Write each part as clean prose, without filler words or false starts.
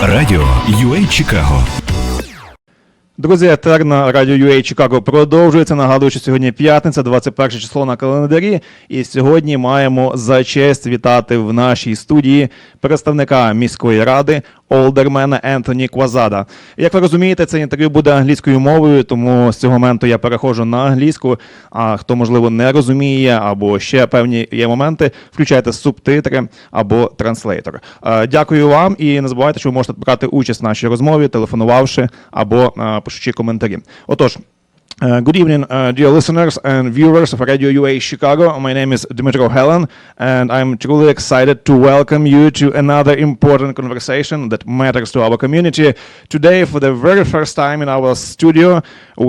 Радіо UA Чикаго. Друзі, етер на Радіо UA Чикаго продовжується. Нагадую, що сьогодні п'ятниця, 21 число на календарі. І сьогодні маємо за честь вітати в нашій студії представника міської ради, Aldermana Ентоні Quezada. Як ви розумієте, це інтерв'ю буде англійською мовою, тому з цього моменту я переходжу на англійську. А хто, можливо, не розуміє, або ще певні є моменти, включайте субтитри або транслейтор. Дякую вам і не забувайте, що ви можете брати участь в нашій розмові, телефонувавши або пишучи коментарі. Отож, good evening, dear listeners and viewers of Radio UA Chicago. My name is Dmitro, and I'm truly excited to welcome you to another important conversation that matters to our community. Today, for the very first time in our studio,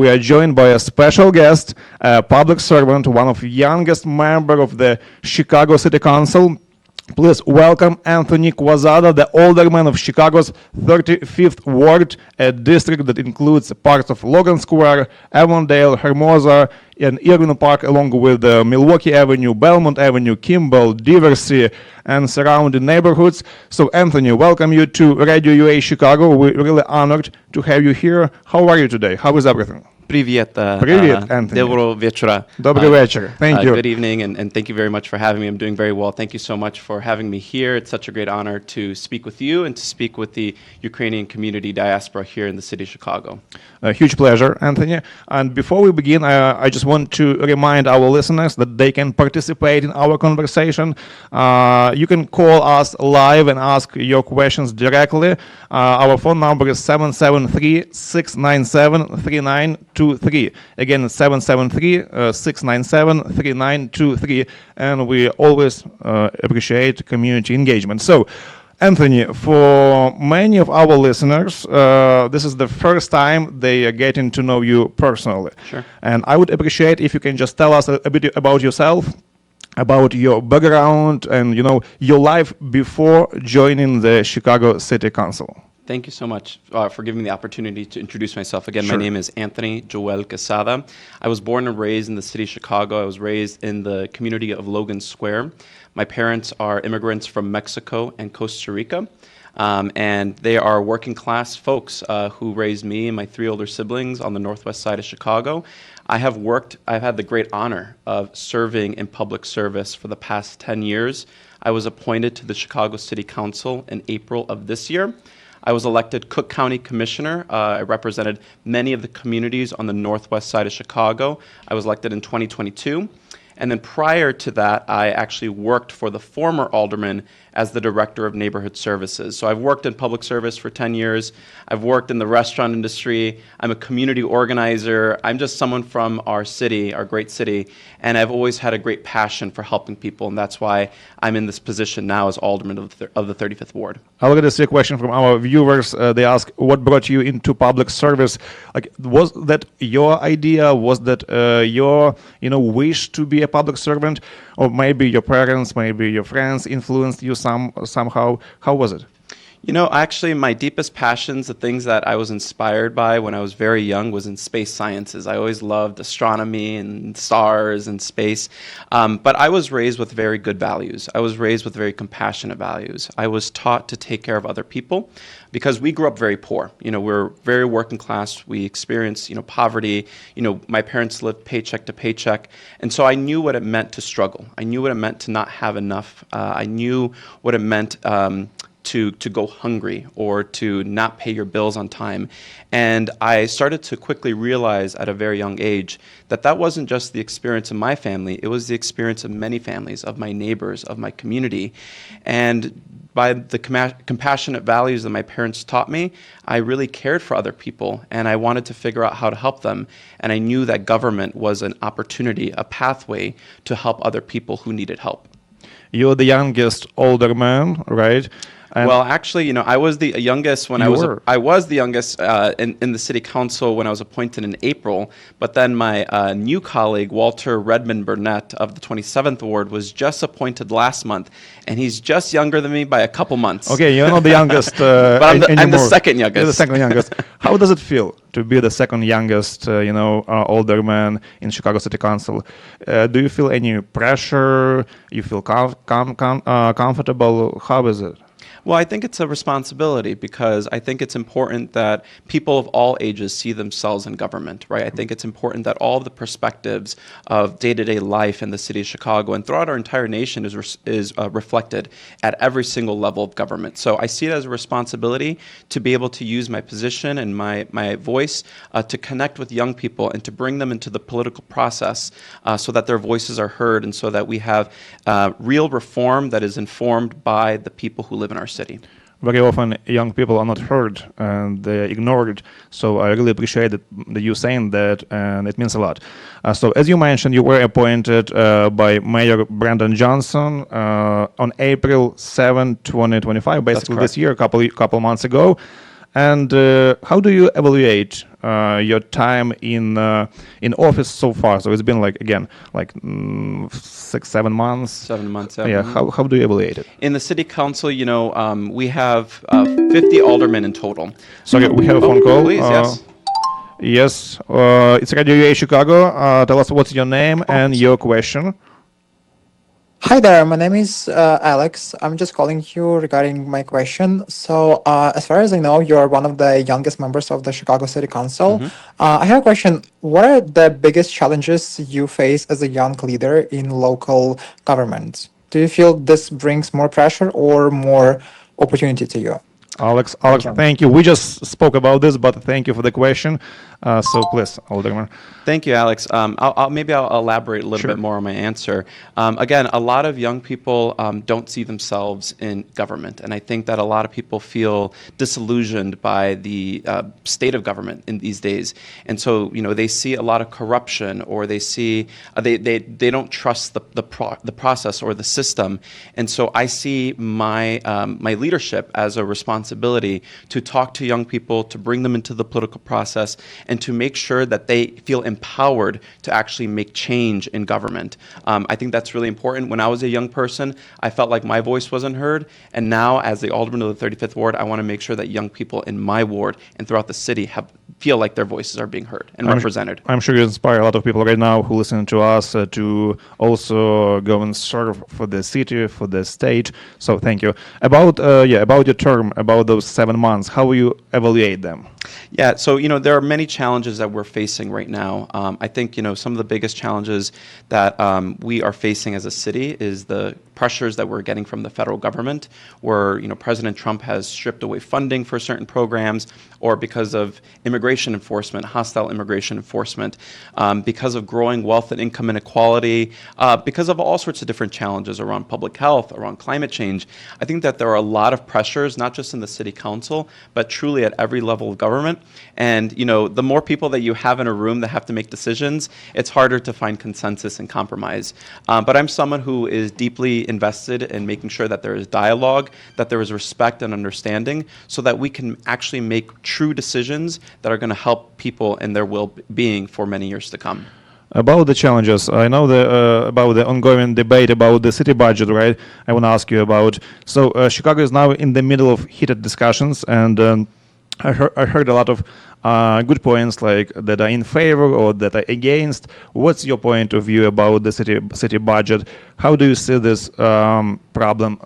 we are joined by a special guest, a public servant, one of the youngest member of the Chicago City Council. Please welcome Ентоні Quezada, the alderman of Chicago's 35th Ward, a district that includes parts of Logan Square, Avondale, Hermosa, and Irving Park, along with Milwaukee Avenue, Belmont Avenue, Kimball, Diversey, and surrounding neighborhoods. So, Anthony, welcome you to Radio UA Chicago. We're really honored to have you here. How are you today? How is everything? Привет, Anthony. Доброго вечера. Добрый вечер. Thank you. Good evening, and thank you very much for having me. I'm doing very well. Thank you so much for having me here. It's such a great honor to speak with you and to speak with the Ukrainian community diaspora here in the city of Chicago. A huge pleasure, Anthony. And before we begin, I just want to remind our listeners that they can participate in our conversation. You can call us live and ask your questions directly. Our phone number is 773-697-3923. Again, 773-697-3923. And we always appreciate community engagement. So, Anthony, for many of our listeners, this is the first time they are getting to know you personally. Sure. And I would appreciate if you can just tell us a bit about yourself, about your background, and your life before joining the Chicago City Council. Thank you so much for giving me the opportunity to introduce myself. Again, Sure. My name is Anthony Joel Quezada. I was born and raised in the city of Chicago. I was raised in the community of Logan Square. My parents are immigrants from Mexico and Costa Rica. And they are working class folks who raised me and my three older siblings on the northwest side of Chicago. I've had the great honor of serving in public service for the past 10 years. I was appointed to the Chicago City Council in April of this year. I was elected Cook County Commissioner. I represented many of the communities on the northwest side of Chicago. I was elected in 2022. And then prior to that, I actually worked for the former alderman as the Director of Neighborhood Services. So I've worked in public service for 10 years. I've worked in the restaurant industry. I'm a community organizer. I'm just someone from our city, our great city, and I've always had a great passion for helping people, and that's why I'm in this position now as alderman of the 35th Ward. I will get a question from our viewers. They ask, what brought you into public service? Like, was that your idea? Was that your wish to be a public servant? Or maybe your parents, maybe your friends influenced you somehow? How was it? Actually, my deepest passions, the things that I was inspired by when I was very young, was in space sciences. I always loved astronomy and stars and space. But I was raised with very good values. I was raised with very compassionate values. I was taught to take care of other people because we grew up very poor. We're very working class. We experienced, poverty. My parents lived paycheck to paycheck. And so I knew what it meant to struggle. I knew what it meant to not have enough. I knew what it meant to go hungry or to not pay your bills on time. And I started to quickly realize at a very young age that wasn't just the experience of my family, it was the experience of many families, of my neighbors, of my community. And by the compassionate values that my parents taught me, I really cared for other people and I wanted to figure out how to help them. And I knew that government was an opportunity, a pathway to help other people who needed help. You're the youngest alderman, right? Well, actually, I was the youngest when I was the youngest in the city council when I was appointed in April. But then my new colleague, Walter Redmond Burnett of the 27th Ward, was just appointed last month. And he's just younger than me by a couple months. Okay, you're not the youngest but I'm the second youngest. You're the second youngest. How does it feel to be the second youngest, alderman in Chicago City Council? Do you feel any pressure? You feel comfortable? How is it? Well, I think it's a responsibility because I think it's important that people of all ages see themselves in government, right? I think it's important that all of the perspectives of day-to-day life in the city of Chicago and throughout our entire nation is reflected at every single level of government. So I see it as a responsibility to be able to use my position and my voice to connect with young people and to bring them into the political process so that their voices are heard and so that we have real reform that is informed by the people who live in our city. Very often young people are not heard and they're ignored. So I really appreciate that you saying that, and it means a lot. So as you mentioned, you were appointed by Mayor Brandon Johnson on April 7, 2025, basically this year, a couple months ago. And how do you evaluate your time in office so far? So it's been like 6-7 months. 7 months. Yeah. How do you evaluate it? In the city council, we have 50 aldermen in total. Sorry, we have a phone call. Please, yes. Yes, it's Radio UA Chicago. Tell us what's your name and your question. Hi there, my name is Alex. I'm just calling you regarding my question. So, as far as I know, you're one of the youngest members of the Chicago City Council. I have a question. What are the biggest challenges you face as a young leader in local government? Do you feel this brings more pressure or more opportunity to you? Alex, thank you. We just spoke about this, but thank you for the question. So please, Alderman. Thank you, Alex. I'll elaborate a little bit more on my answer. Again, a lot of young people don't see themselves in government, and I think that a lot of people feel disillusioned by the state of government in these days. And so, they see a lot of corruption, or they see they don't trust the process or the system. And so, I see my leadership as a responsibility to talk to young people, to bring them into the political process, and to make sure that they feel empowered to actually make change in government. I think that's really important. When I was a young person, I felt like my voice wasn't heard. And now, as the alderman of the 35th Ward, I want to make sure that young people in my ward and throughout the city feel like their voices are being heard and represented. I'm sure you inspire a lot of people right now who listen to us to also go and serve for the city, for the state. So thank you. About your term, about those 7 months, how will you evaluate them? Yeah, so there are many challenges that we're facing right now. I think some of the biggest challenges that we are facing as a city is the pressures that we're getting from the federal government, where President Trump has stripped away funding for certain programs, or because of immigration enforcement, hostile immigration enforcement, because of growing wealth and income inequality, because of all sorts of different challenges around public health, around climate change. I think that there are a lot of pressures, not just in the city council, but truly at every level of government. And the more people that you have in a room that have to make decisions, it's harder to find consensus and compromise. But I'm someone who is deeply invested in making sure that there is dialogue, that there is respect and understanding, so that we can actually make true decisions that are going to help people in their well-being for many years to come. About the challenges, I know about the ongoing debate about the city budget, right? I want to ask you about. So Chicago is now in the middle of heated discussions, and I heard a lot of good points like that are in favor or that are against. What's your point of view about the city budget? How do you see this problem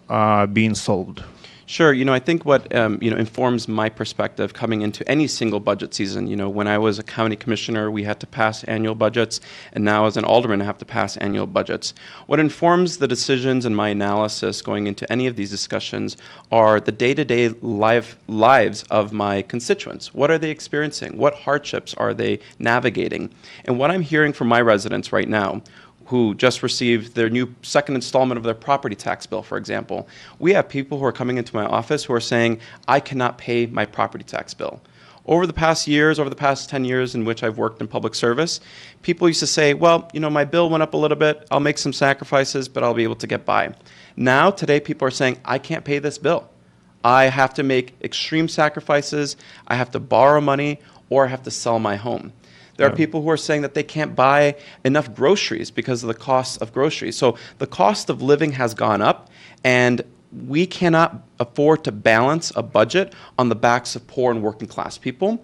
being solved? Sure. I think what informs my perspective coming into any single budget season, when I was a county commissioner, we had to pass annual budgets, and now as an alderman, I have to pass annual budgets. What informs the decisions and my analysis going into any of these discussions are the day-to-day lives of my constituents. What are they experiencing? What hardships are they navigating? And what I'm hearing from my residents right now, who just received their new second installment of their property tax bill, for example. We have people who are coming into my office who are saying, I cannot pay my property tax bill. Over the past 10 years in which I've worked in public service, people used to say, well, my bill went up a little bit, I'll make some sacrifices, but I'll be able to get by. Now, today, people are saying, I can't pay this bill. I have to make extreme sacrifices, I have to borrow money, or I have to sell my home. There are people who are saying that they can't buy enough groceries because of the cost of groceries. So the cost of living has gone up, and we cannot afford to balance a budget on the backs of poor and working class people.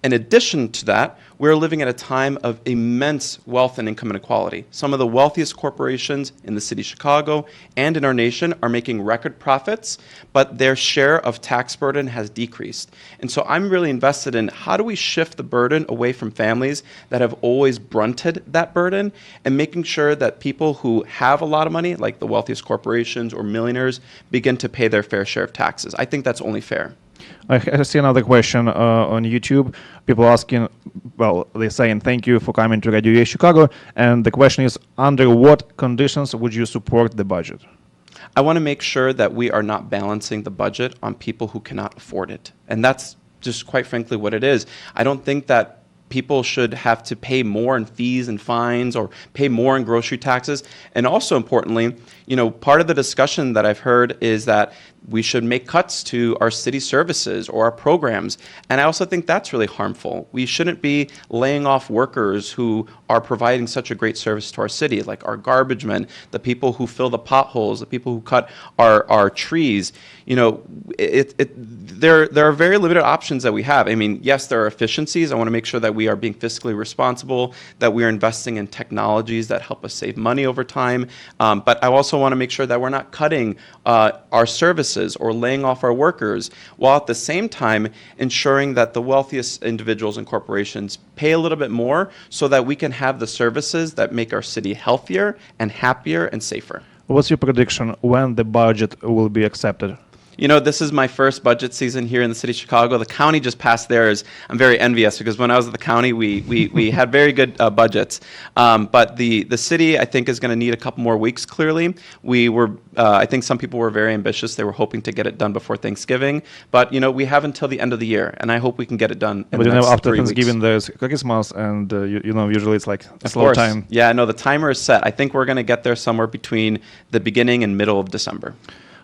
In addition to that, we're living at a time of immense wealth and income inequality. Some of the wealthiest corporations in the city of Chicago and in our nation are making record profits, but their share of tax burden has decreased. And so I'm really invested in how do we shift the burden away from families that have always brunted that burden, and making sure that people who have a lot of money, like the wealthiest corporations or millionaires, begin to pay their fair share of taxes. I think that's only fair. I see another question on YouTube. People asking, well, they're saying thank you for coming to Radio UA Chicago. And the question is, under what conditions would you support the budget? I want to make sure that we are not balancing the budget on people who cannot afford it. And that's just quite frankly what it is. I don't think that people should have to pay more in fees and fines or pay more in grocery taxes. And also importantly, part of the discussion that I've heard is that we should make cuts to our city services or our programs. And I also think that's really harmful. We shouldn't be laying off workers who are providing such a great service to our city, like our garbage men, the people who fill the potholes, the people who cut our trees. There are very limited options that we have. I mean, yes, there are efficiencies. I want to make sure that we are being fiscally responsible, that we are investing in technologies that help us save money over time. But I also want to make sure that we're not cutting our services or laying off our workers, while at the same time ensuring that the wealthiest individuals and corporations pay a little bit more so that we can have the services that make our city healthier and happier and safer. What's your prediction when the budget will be accepted? This is my first budget season here in the city of Chicago. The county just passed theirs. I'm very envious because when I was at the county, we had very good budgets. But the city, I think, is going to need a couple more weeks, clearly. I think some people were very ambitious. They were hoping to get it done before Thanksgiving. But, we have until the end of the year, and I hope we can get it done in the next after 3 weeks. Thanksgiving, there's Christmas, and, usually it's like a slow time. Yeah, no, the timer is set. I think we're going to get there somewhere between the beginning and middle of December.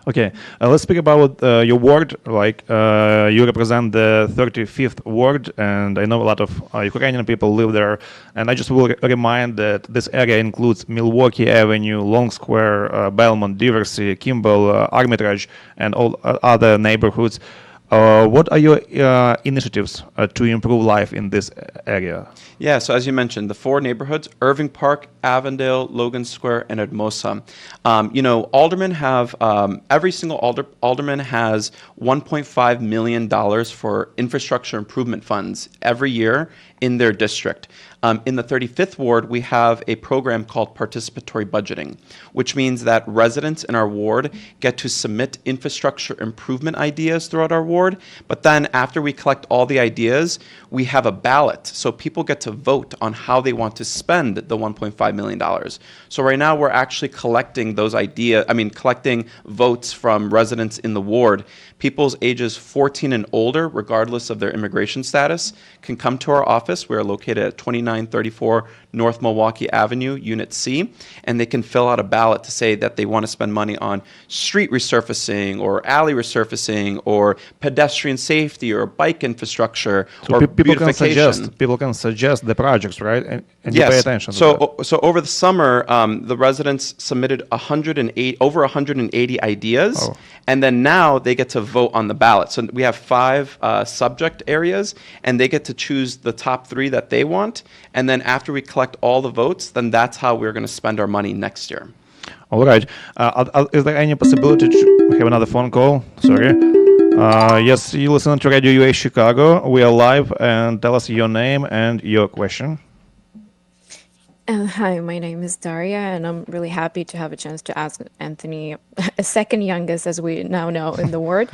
Okay, let's speak about your ward. You represent the 35th ward, and I know a lot of Ukrainian people live there. And I just will remind that this area includes Milwaukee Avenue, Long Square, Belmont, Diversey, Kimball, Armitage, and all other neighborhoods. What are your initiatives to improve life in this area? Yeah, so as you mentioned, the 4 neighborhoods, Irving Park, Avondale, Logan Square, and Hermosa. Aldermen have, every single alderman has $1.5 million for infrastructure improvement funds every year in their district. In the 35th ward, we have a program called participatory budgeting, which means that residents in our ward get to submit infrastructure improvement ideas throughout our ward. But then after we collect all the ideas, we have a ballot. So people get to vote on how they want to spend the $1.5 million. So right now we're actually collecting collecting votes from residents in the ward. People's ages 14 and older, regardless of their immigration status, can come to our office. We are located at 2934 North Milwaukee Avenue, Unit C, and they can fill out a ballot to say that they want to spend money on street resurfacing or alley resurfacing or pedestrian safety or bike infrastructure or beautification. People can suggest the projects, right? And yes. You pay attention to that. So over the summer, the residents submitted over 180 ideas, and then now they get to vote on the ballot. So we have 5 subject areas, and they get to choose the top 3 that they want. And then after we collect all the votes, then that's how we're going to spend our money next year. All right. Is there any possibility to have another phone call? Sorry. Yes, you listen to Radio UA Chicago. We are live, and tell us your name and your question. Hi, my name is Daria, and I'm really happy to have a chance to ask Anthony, a second youngest, as we now know in the ward,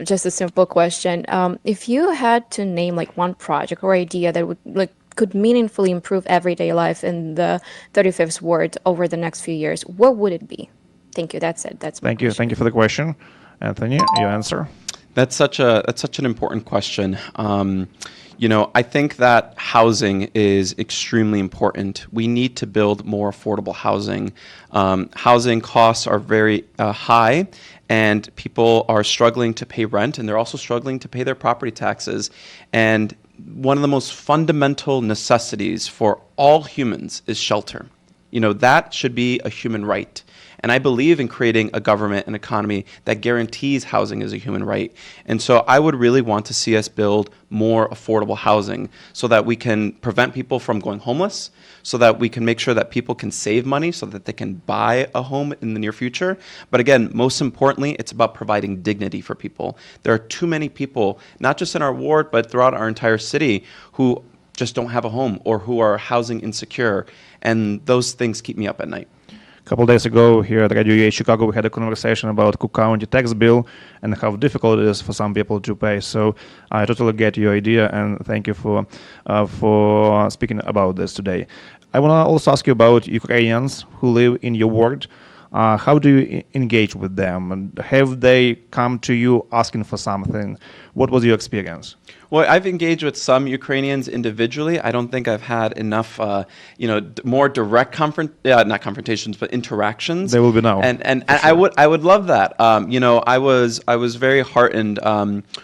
just a simple question. If you had to name one project or idea that would could meaningfully improve everyday life in the 35th ward over the next few years, what would it be? Thank you. That's it. That's my Thank you. question. Thank you for the question, Anthony. Your answer. That's such an important question. I think that housing is extremely important. We need to build more affordable housing. Housing costs are very high, and people are struggling to pay rent, and they're also struggling to pay their property taxes. And one of the most fundamental necessities for all humans is shelter. That should be a human right. And I believe in creating a government and economy that guarantees housing as a human right. And so I would really want to see us build more affordable housing so that we can prevent people from going homeless, so that we can make sure that people can save money so that they can buy a home in the near future. But again, most importantly, it's about providing dignity for people. There are too many people, not just in our ward, but throughout our entire city, who just don't have a home or who are housing insecure. And those things keep me up at night. A couple of days ago here at Radio UA Chicago, we had a conversation about Cook County tax bill and how difficult it is for some people to pay. So I totally get your idea, and thank you for speaking about this today. I want to also ask you about Ukrainians who live in your ward. How do you engage with them? And have they come to you asking for something? What was your experience? Well, I've engaged with some Ukrainians individually. I don't think I've had enough, more direct not confrontations, but interactions. There will be now. And sure. I would love that. I was very heartened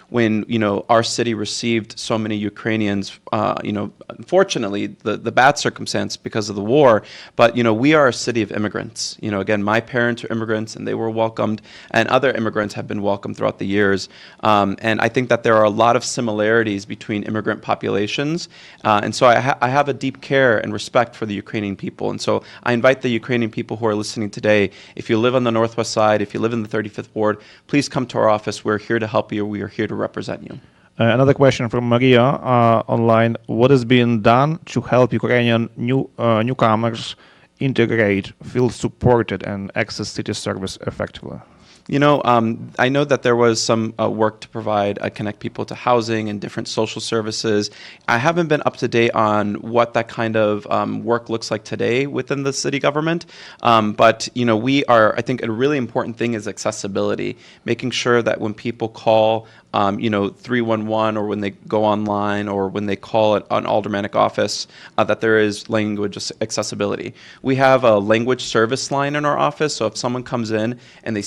when our city received so many Ukrainians. Unfortunately, the bad circumstance because of the war. But we are a city of immigrants. Again, my parents are immigrants, and they were welcomed, and other immigrants have been welcomed throughout the years. And I think that there are a lot of similarities between immigrant populations. And so I have a deep care and respect for the Ukrainian people. And so I invite the Ukrainian people who are listening today, if you live on the Northwest Side, if you live in the 35th Ward, please come to our office. We're here to help you. We are here to represent you. Another question from Maria online. What is being done to help Ukrainian newcomers integrate, feel supported, and access city service effectively? I know that there was some work to provide, connect people to housing and different social services. I haven't been up to date on what that kind of work looks like today within the city government. But I think a really important thing is accessibility, making sure that when people call 311 or when they go online or when they call an aldermanic office, that there is language accessibility. We have a language service line in our office, so if someone comes in and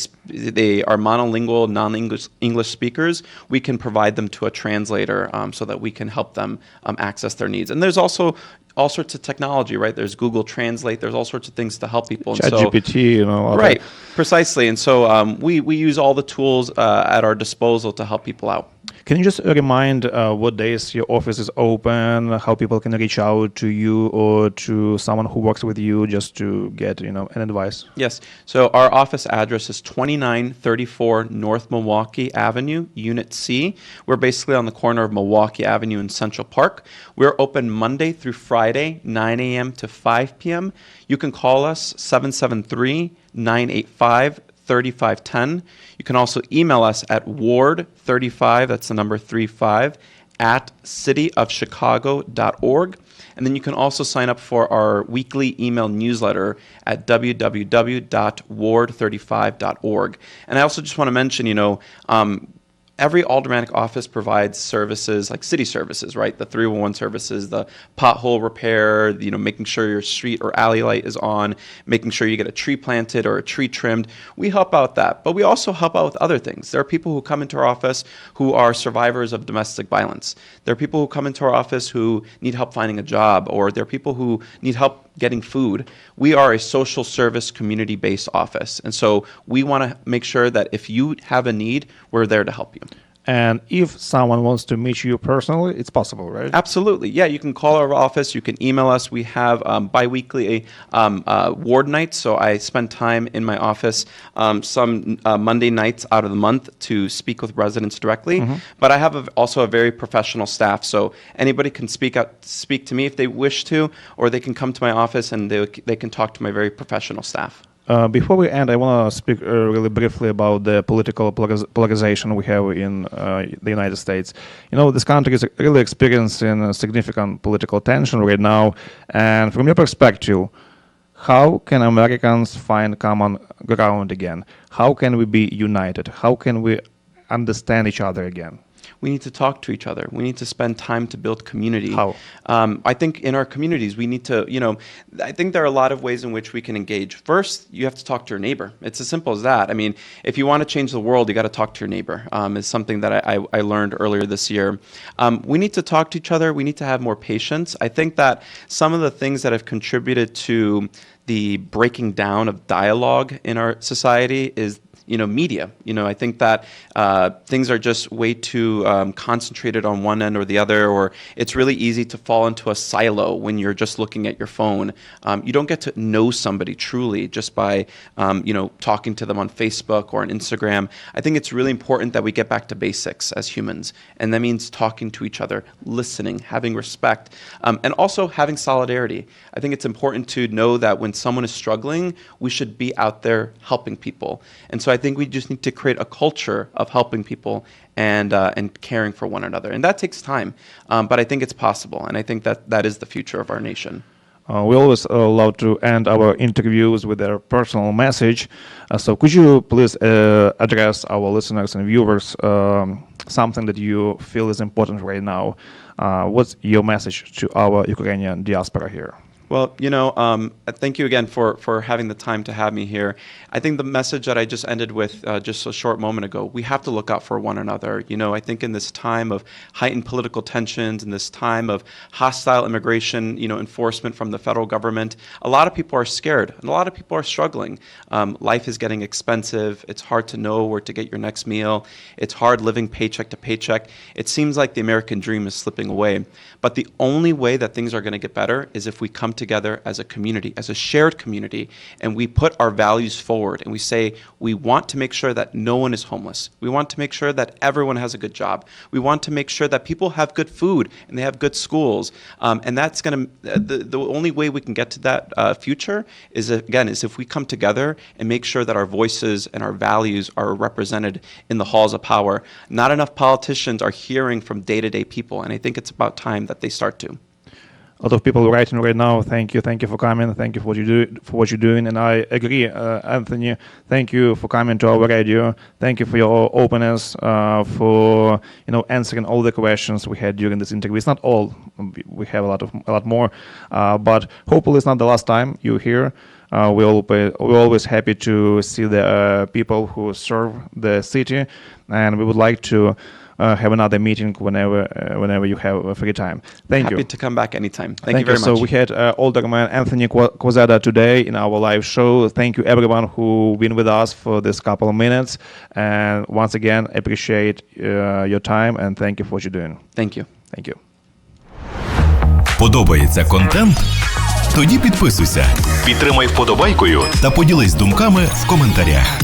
they are monolingual, non-English speakers, we can provide them to a translator so that we can help them access their needs. And there's also all sorts of technology, right? There's Google Translate. There's all sorts of things to help people. ChatGPT, right, precisely. And so we use all the tools at our disposal to help people out. Can you just remind what days your office is open, how people can reach out to you or to someone who works with you just to get, an advice? Yes. So our office address is 2934 North Milwaukee Avenue, Unit C. We're basically on the corner of Milwaukee Avenue and Central Park. We're open Monday through Friday, 9 a.m. to 5 p.m. You can call us 773-985-3510. You can also email us at ward35, that's the number 35, at cityofchicago.org. And then you can also sign up for our weekly email newsletter at www.ward35.org. And I also just want to mention, every aldermanic office provides services like city services, right? The 311 services, the pothole repair, making sure your street or alley light is on, making sure you get a tree planted or a tree trimmed. We help out that, but we also help out with other things. There are people who come into our office who are survivors of domestic violence. There are people who come into our office who need help finding a job, or there are people who need help getting food. We are a social service community-based office. And so we want to make sure that if you have a need, we're there to help you. And if someone wants to meet you personally, it's possible, right? Absolutely. Yeah, you can call our office. You can email us. We have bi-weekly ward nights. So I spend time in my office some Monday nights out of the month to speak with residents directly. Mm-hmm. But I have also a very professional staff. So anybody can speak to me if they wish to, or they can come to my office and they can talk to my very professional staff. Before we end, I want to speak really briefly about the political polarization we have in the United States. This country is really experiencing significant political tension right now. And from your perspective, how can Americans find common ground again? How can we be united? How can we understand each other again? We need to talk to each other. We need to spend time to build community. How? I think in our communities, we need to, I think there are a lot of ways in which we can engage. First, you have to talk to your neighbor. It's as simple as that. I mean, if you want to change the world, you got to talk to your neighbor. Is something that I learned earlier this year. We need to talk to each other. We need to have more patience. I think that some of the things that have contributed to the breaking down of dialogue in our society is media. I think that things are just way too concentrated on one end or the other, or it's really easy to fall into a silo when you're just looking at your phone. You don't get to know somebody truly just by, talking to them on Facebook or on Instagram. I think it's really important that we get back to basics as humans, and that means talking to each other, listening, having respect, and also having solidarity. I think it's important to know that when someone is struggling, we should be out there helping people. And so I think we just need to create a culture of helping people and caring for one another. And that takes time, but I think it's possible. And I think that is the future of our nation. We always love to end our interviews with a personal message. So could you please address our listeners and viewers something that you feel is important right now? What's your message to our Ukrainian diaspora here? Well, thank you again for having the time to have me here. I think the message that I just ended with just a short moment ago, we have to look out for one another. I think in this time of heightened political tensions, in this time of hostile immigration, enforcement from the federal government, a lot of people are scared and a lot of people are struggling. Life is getting expensive. It's hard to know where to get your next meal. It's hard living paycheck to paycheck. It seems like the American dream is slipping away. But the only way that things are going to get better is if we come together as a community, as a shared community, and we put our values forward and we say we want to make sure that no one is homeless. We want to make sure that everyone has a good job. We want to make sure that people have good food and they have good schools. And that's going to, the only way we can get to that future is if we come together and make sure that our voices and our values are represented in the halls of power. Not enough politicians are hearing from day-to-day people, and I think it's about time that they start to. A lot of people writing right now. Thank you for coming. Thank you for what you're doing. And I agree, Anthony. Thank you for coming to our radio. Thank you for your openness, for answering all the questions we had during this interview. It's not all. We have a lot more, but hopefully it's not the last time you're here. We're always happy to see the people who serve the city, and we would like to have another meeting whenever you have a free time. Thank you. Happy to come back anytime. Thank you very much. So we had Alderman Anthony Quezada today in our live show. Thank you everyone who been with us for this couple of minutes. And once again, appreciate your time and thank you for what you're doing. Thank you. Thank you. Подобається контент? Тоді підписуйся, підтримай вподобайкою та поділись думками в коментарях.